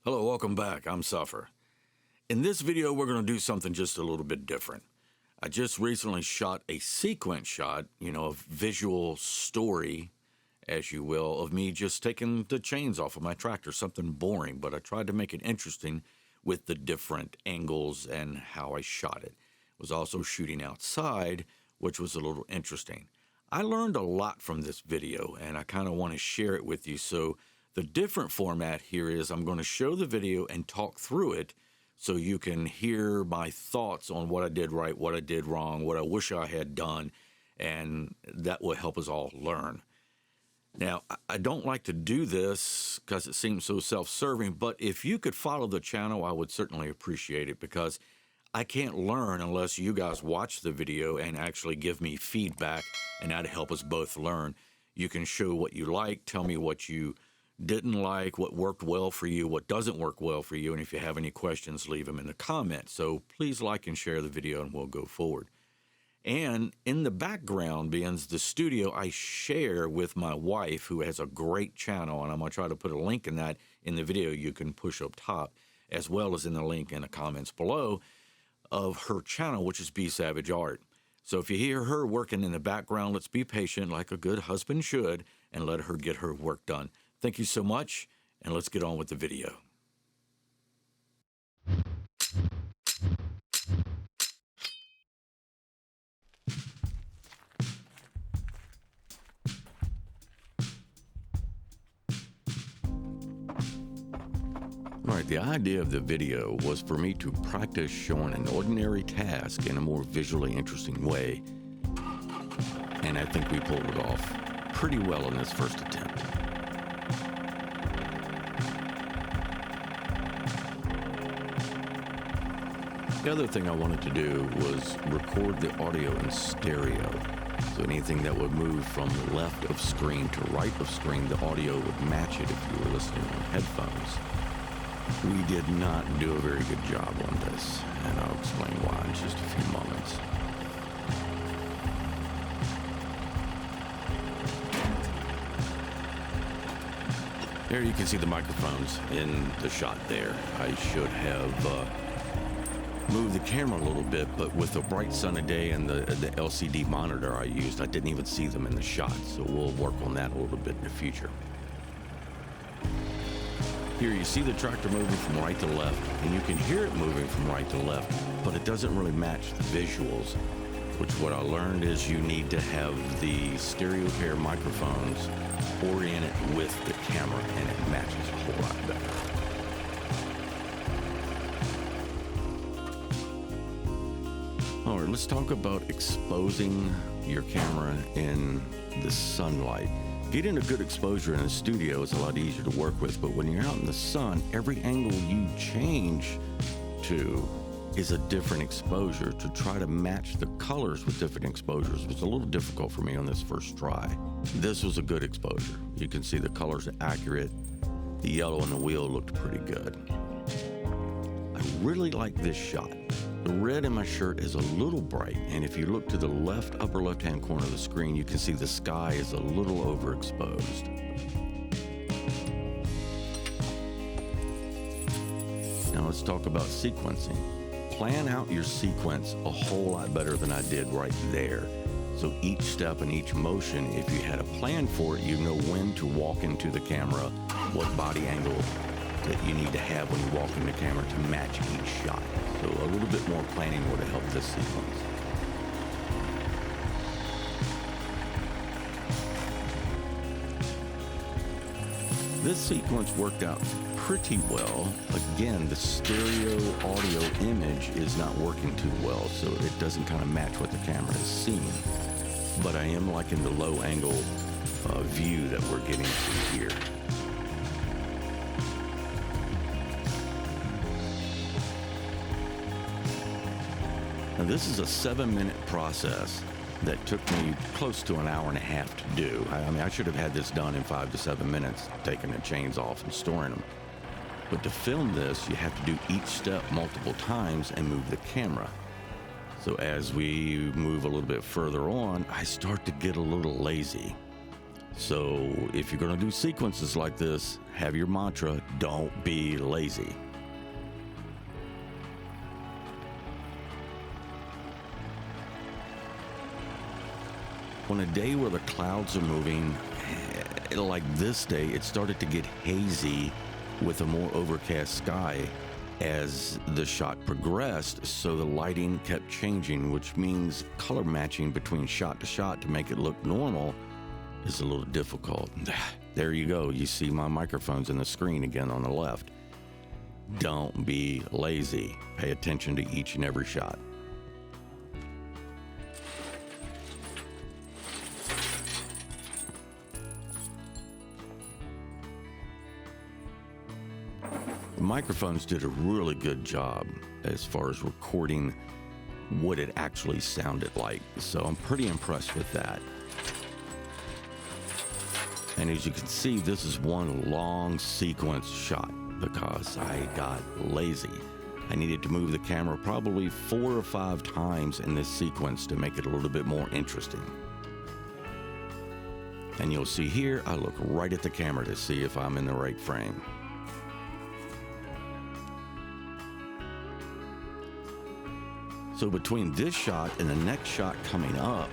Hello, welcome back. I'm Suffer. In this video, we're going to do something just a little bit different. I just recently shot a sequence shot, a visual story, as you will, of me just taking the chains off of my tractor, something boring, but I tried to make it interesting with the different angles and how I shot it. I was also shooting outside, which was a little interesting. I learned a lot from this video, and I kind of want to share it with you. So the different format here is I'm going to show the video and talk through it so you can hear my thoughts on what I did right, what I did wrong, what I wish I had done, and that will help us all learn. Now, I don't like to do this because it seems so self-serving, but if you could follow the channel, I would certainly appreciate it, because I can't learn unless you guys watch the video and actually give me feedback, and that'd help us both learn. You can show what you like, tell me what you didn't like, what worked well for you, what doesn't work well for you, and if you have any questions, leave them in the comments. So please like and share the video, and we'll go forward. And in the background begins the studio I share with my wife, who has a great channel, and I'm going to try to put a link in that in the video you can push up top, as well as in the link in the comments below of her channel, which is Be Savage Art. So if you hear her working in the background, let's be patient like a good husband should and let her get her work done. Thank you so much, and let's get on with the video. All right, the idea of the video was for me to practice showing an ordinary task in a more visually interesting way, and I think we pulled it off pretty well in this first attempt. The other thing I wanted to do was record the audio in stereo. So anything that would move from left of screen to right of screen, the audio would match it if you were listening on headphones. We did not do a very good job on this, and I'll explain why in just a few moments. There you can see the microphones in the shot there. I should have moved the camera a little bit, but with the bright sunny day and the LCD monitor I used, I didn't even see them in the shot, so we'll work on that a little bit in the future. Here you see the tractor moving from right to left, and you can hear it moving from right to left, but it doesn't really match the visuals, which what I learned is you need to have the stereo pair microphones oriented with the camera, and it matches a whole lot better. All right, let's talk about exposing your camera in the sunlight. Getting a good exposure in a studio is a lot easier to work with, but when you're out in the sun, every angle you change to is a different exposure. To try to match the colors with different exposures was a little difficult for me on this first try. This was a good exposure. You can see the colors are accurate. The yellow on the wheel looked pretty good. I really like this shot. The red in my shirt is a little bright, and if you look to the upper left-hand corner of the screen, you can see the sky is a little overexposed. Now let's talk about sequencing. Plan out your sequence a whole lot better than I did right there. So each step and each motion, if you had a plan for it, you know when to walk into the camera, what body angle that you need to have when you walk in the camera to match each shot. So a little bit more planning would have helped this sequence. This sequence worked out pretty well. Again, the stereo audio image is not working too well, so it doesn't kind of match what the camera is seeing. But I am liking the low angle view that we're getting through here. Now this is a 7-minute process that took me close to an hour and a half to do. I mean, I should have had this done in 5 to 7 minutes, taking the chains off and storing them. But to film this, you have to do each step multiple times and move the camera. So as we move a little bit further on, I start to get a little lazy. So if you're going to do sequences like this, have your mantra, don't be lazy. On a day where the clouds are moving, like this day, it started to get hazy with a more overcast sky as the shot progressed, so the lighting kept changing, which means color matching between shot to shot to make it look normal is a little difficult. There you go. You see my microphones in the screen again on the left. Don't be lazy. Pay attention to each and every shot. The microphones did a really good job as far as recording what it actually sounded like, so I'm pretty impressed with that. And as you can see, this is one long sequence shot because I got lazy. I needed to move the camera probably 4 or 5 times in this sequence to make it a little bit more interesting. And you'll see here, I look right at the camera to see if I'm in the right frame. So between this shot and the next shot coming up,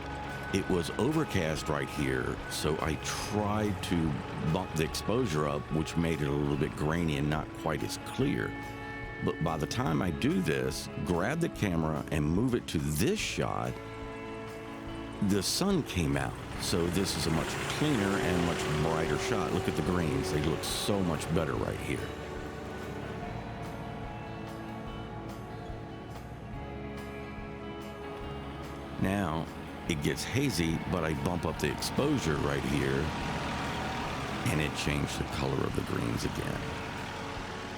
it was overcast right here, so I tried to bump the exposure up, which made it a little bit grainy and not quite as clear. But by the time I do this, grab the camera and move it to this shot, the sun came out. So this is a much cleaner and much brighter shot. Look at the greens. They look so much better right here. Now, it gets hazy, but I bump up the exposure right here, and it changed the color of the greens again.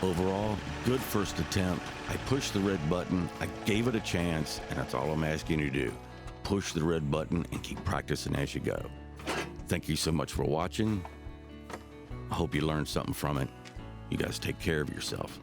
Overall, good first attempt. I pushed the red button, I gave it a chance, and that's all I'm asking you to do. Push the red button and keep practicing as you go. Thank you so much for watching. I hope you learned something from it. You guys take care of yourself.